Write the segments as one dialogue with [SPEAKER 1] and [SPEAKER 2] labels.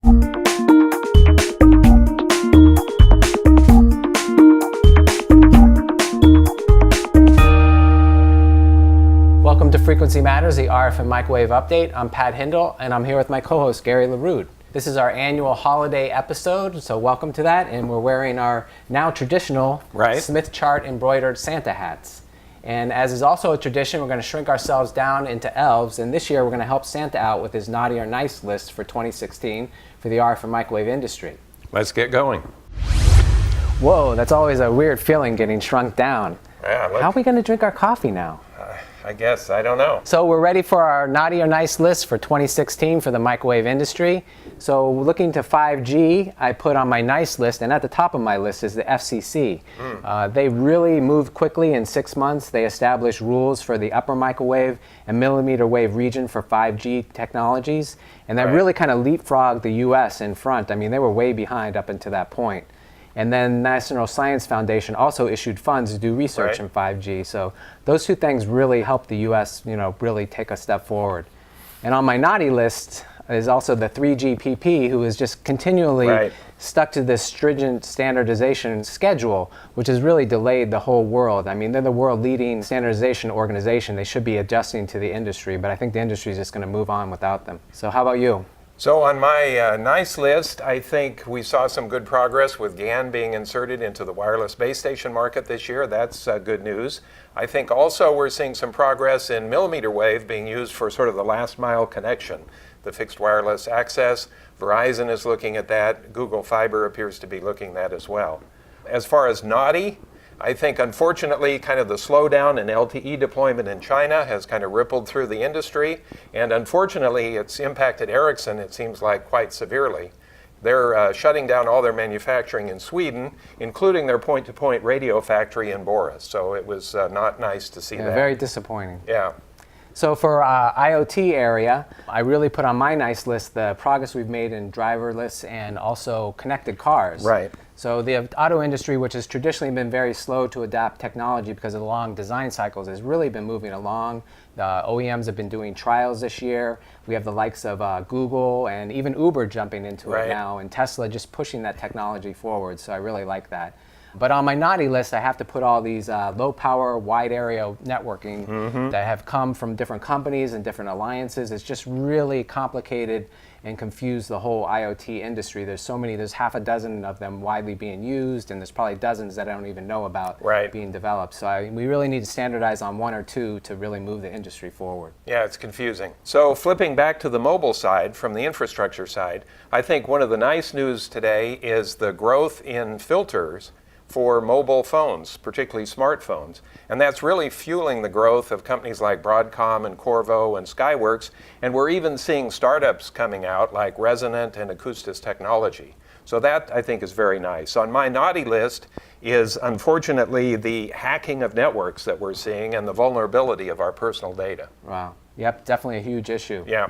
[SPEAKER 1] Welcome to Frequency Matters, the RF and Microwave Update. I'm Pat Hindle, and I'm here with my co-host, Gary Lerude. This is our annual holiday episode, so welcome to that. And we're wearing our now traditional Smith chart embroidered Santa hats. And as is also a tradition, we're going to shrink ourselves down into elves. And this year, we're going to help Santa out with his naughty or nice list for 2016 for the RF and microwave industry.
[SPEAKER 2] Let's get going.
[SPEAKER 1] Whoa, that's always a weird feeling, getting shrunk down.
[SPEAKER 2] Yeah,
[SPEAKER 1] How are we going to drink our coffee now?
[SPEAKER 2] I guess, I don't know.
[SPEAKER 1] So we're ready for our naughty or nice list for 2016 for the microwave industry. So looking to 5G, I put on my nice list, and at the top of my list is the FCC. They really moved quickly in 6 months. They established rules for the upper microwave and millimeter wave region for 5G technologies, and that really kind of leapfrogged the US in front. I mean, they were way behind up until that point. And then National Science Foundation also issued funds to do research in 5G. So those two things really helped the US, really take a step forward. And on my naughty list is also the 3GPP, who is just continually stuck to this stringent standardization schedule, which has really delayed the whole world. I mean, they're the world leading standardization organization. They should be adjusting to the industry, but I think the industry is just going to move on without them. So how about you?
[SPEAKER 2] So on my nice list, I think we saw some good progress with GaN being inserted into the wireless base station market this year. That's good news. I think also we're seeing some progress in millimeter wave being used for sort of the last mile connection, the fixed wireless access. Verizon is looking at that. Google Fiber appears to be looking at that as well. As far as naughty, I think, unfortunately, kind of the slowdown in LTE deployment in China has kind of rippled through the industry, and unfortunately, it's impacted Ericsson, it seems like, quite severely. They're shutting down all their manufacturing in Sweden, including their point-to-point radio factory in Boris, so it was not nice to see that.
[SPEAKER 1] Very disappointing.
[SPEAKER 2] Yeah.
[SPEAKER 1] So for IoT area, I really put on my nice list the progress we've made in driverless and also connected cars.
[SPEAKER 2] Right.
[SPEAKER 1] So the auto industry, which has traditionally been very slow to adapt technology because of the long design cycles, has really been moving along. The OEMs have been doing trials this year. We have the likes of Google and even Uber jumping into it now, and Tesla just pushing that technology forward. So I really like that. But on my naughty list, I have to put all these low-power, wide-area networking that have come from different companies and different alliances. It's just really complicated and confused the whole IoT industry. There's so many, there's half a dozen of them widely being used, and there's probably dozens that I don't even know about being developed. So we really need to standardize on one or two to really move the industry forward.
[SPEAKER 2] Yeah, it's confusing. So flipping back to the mobile side, from the infrastructure side, I think one of the nice news today is the growth in filters for mobile phones, particularly smartphones. And that's really fueling the growth of companies like Broadcom and Qorvo and Skyworks. And we're even seeing startups coming out like Resonant and Acoustis Technology. So that, I think, is very nice. On my naughty list is, unfortunately, the hacking of networks that we're seeing and the vulnerability of our personal data.
[SPEAKER 1] Wow. Yep, definitely a huge issue.
[SPEAKER 2] Yeah.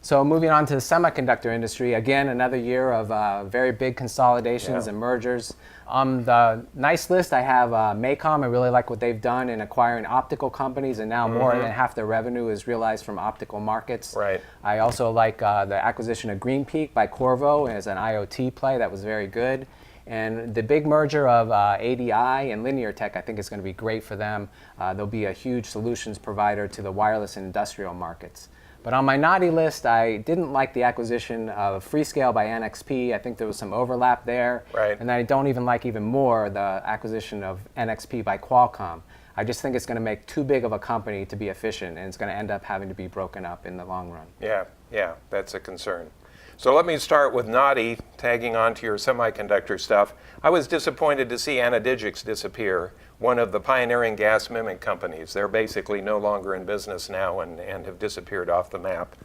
[SPEAKER 1] So moving on to the semiconductor industry, again, another year of very big consolidations and mergers. On the nice list, I have MACOM. I really like what they've done in acquiring optical companies, and now more than half their revenue is realized from optical markets.
[SPEAKER 2] Right.
[SPEAKER 1] I also like the acquisition of Green Peak by Qorvo as an IoT play. That was very good. And the big merger of ADI and Linear Tech, I think, is going to be great for them. They'll be a huge solutions provider to the wireless and industrial markets. But on my naughty list, I didn't like the acquisition of Freescale by NXP. I think there was some overlap there.
[SPEAKER 2] Right.
[SPEAKER 1] And I don't even like even more the acquisition of NXP by Qualcomm. I just think it's going to make too big of a company to be efficient, and it's going to end up having to be broken up in the long run.
[SPEAKER 2] Yeah, that's a concern. So let me start with naughty, tagging on to your semiconductor stuff. I was disappointed to see Analogics disappear, one of the pioneering gas mimic companies. They're basically no longer in business now and have disappeared off the map.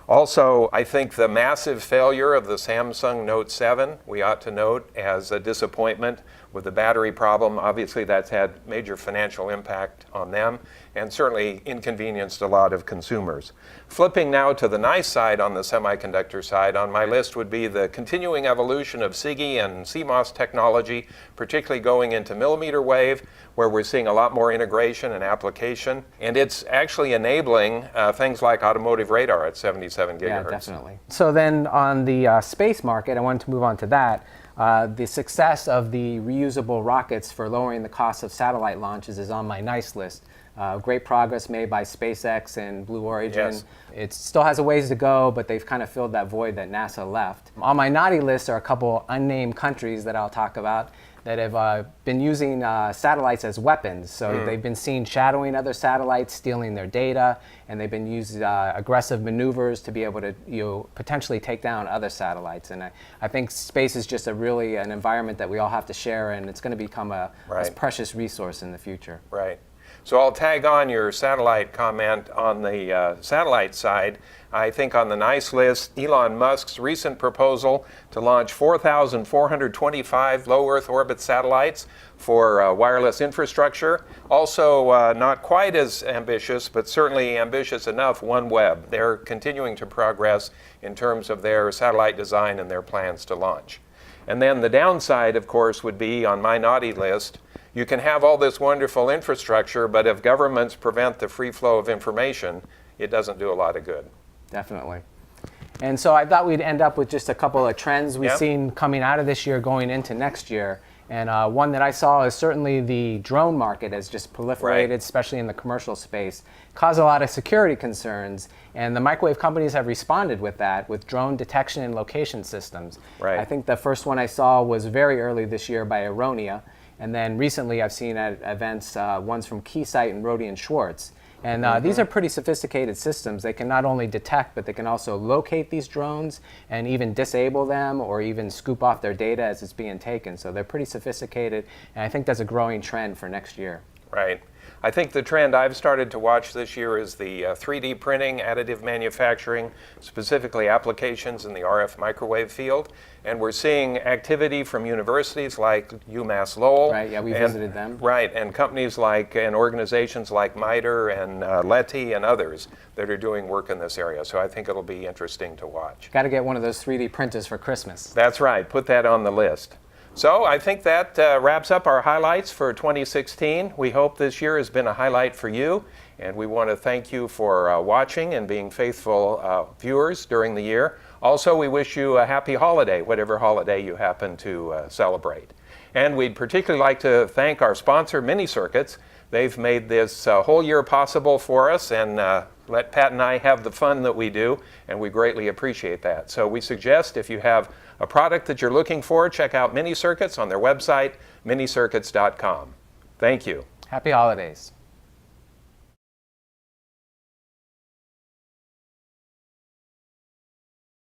[SPEAKER 2] Also, I think the massive failure of the Samsung Note 7, we ought to note as a disappointment. with the battery problem. Obviously, that's had major financial impact on them and certainly inconvenienced a lot of consumers. Flipping now to the nice side on the semiconductor side, on my list would be the continuing evolution of SiGe and CMOS technology, particularly going into millimeter wave, where we're seeing a lot more integration and application. And it's actually enabling things like automotive radar at 77 gigahertz.
[SPEAKER 1] Yeah, definitely. So then on the space market, I wanted to move on to that. The success of the reusable rockets for lowering the cost of satellite launches is on my nice list. Great progress made by SpaceX and Blue Origin.
[SPEAKER 2] Yes.
[SPEAKER 1] It still has a ways to go, but they've kind of filled that void that NASA left. On my naughty list are a couple unnamed countries that I'll talk about that have been using satellites as weapons. So they've been seen shadowing other satellites, stealing their data, and they've been using aggressive maneuvers to be able to potentially take down other satellites. And I think space is just really an environment that we all have to share, and it's going to become a precious resource in the future.
[SPEAKER 2] Right. So I'll tag on your satellite comment on the satellite side. I think on the nice list, Elon Musk's recent proposal to launch 4,425 low Earth orbit satellites for wireless infrastructure. Also not quite as ambitious, but certainly ambitious enough, OneWeb. They're continuing to progress in terms of their satellite design and their plans to launch. And then the downside, of course, would be on my naughty list. You can have all this wonderful infrastructure, but if governments prevent the free flow of information, it doesn't do a lot of good.
[SPEAKER 1] Definitely. And so I thought we'd end up with just a couple of trends we've seen coming out of this year going into next year. And one that I saw is certainly the drone market has just proliferated, especially in the commercial space, caused a lot of security concerns. And the microwave companies have responded with that, with drone detection and location systems. I think the first one I saw was very early this year by Aronia. And then recently I've seen at events, ones from Keysight and Rohde & Schwartz. And these are pretty sophisticated systems. They can not only detect, but they can also locate these drones and even disable them or even scoop off their data as it's being taken. So they're pretty sophisticated, and I think that's a growing trend for next year.
[SPEAKER 2] Right. I think the trend I've started to watch this year is the 3D printing, additive manufacturing, specifically applications in the RF microwave field. And we're seeing activity from universities like UMass Lowell.
[SPEAKER 1] Right, yeah, we visited them.
[SPEAKER 2] Right, and companies like, and organizations like MITRE and Leti and others that are doing work in this area. So I think it'll be interesting to watch.
[SPEAKER 1] Got to get one of those 3D printers for Christmas.
[SPEAKER 2] That's right, put that on the list. So I think that wraps up our highlights for 2016. We hope this year has been a highlight for you, and we want to thank you for watching and being faithful viewers during the year. Also, we wish you a happy holiday, whatever holiday you happen to celebrate. And we'd particularly like to thank our sponsor, Mini Circuits. They've made this whole year possible for us and let Pat and I have the fun that we do, and we greatly appreciate that. So we suggest if you have a product that you're looking for, check out Mini Circuits on their website, minicircuits.com. Thank you.
[SPEAKER 1] Happy holidays.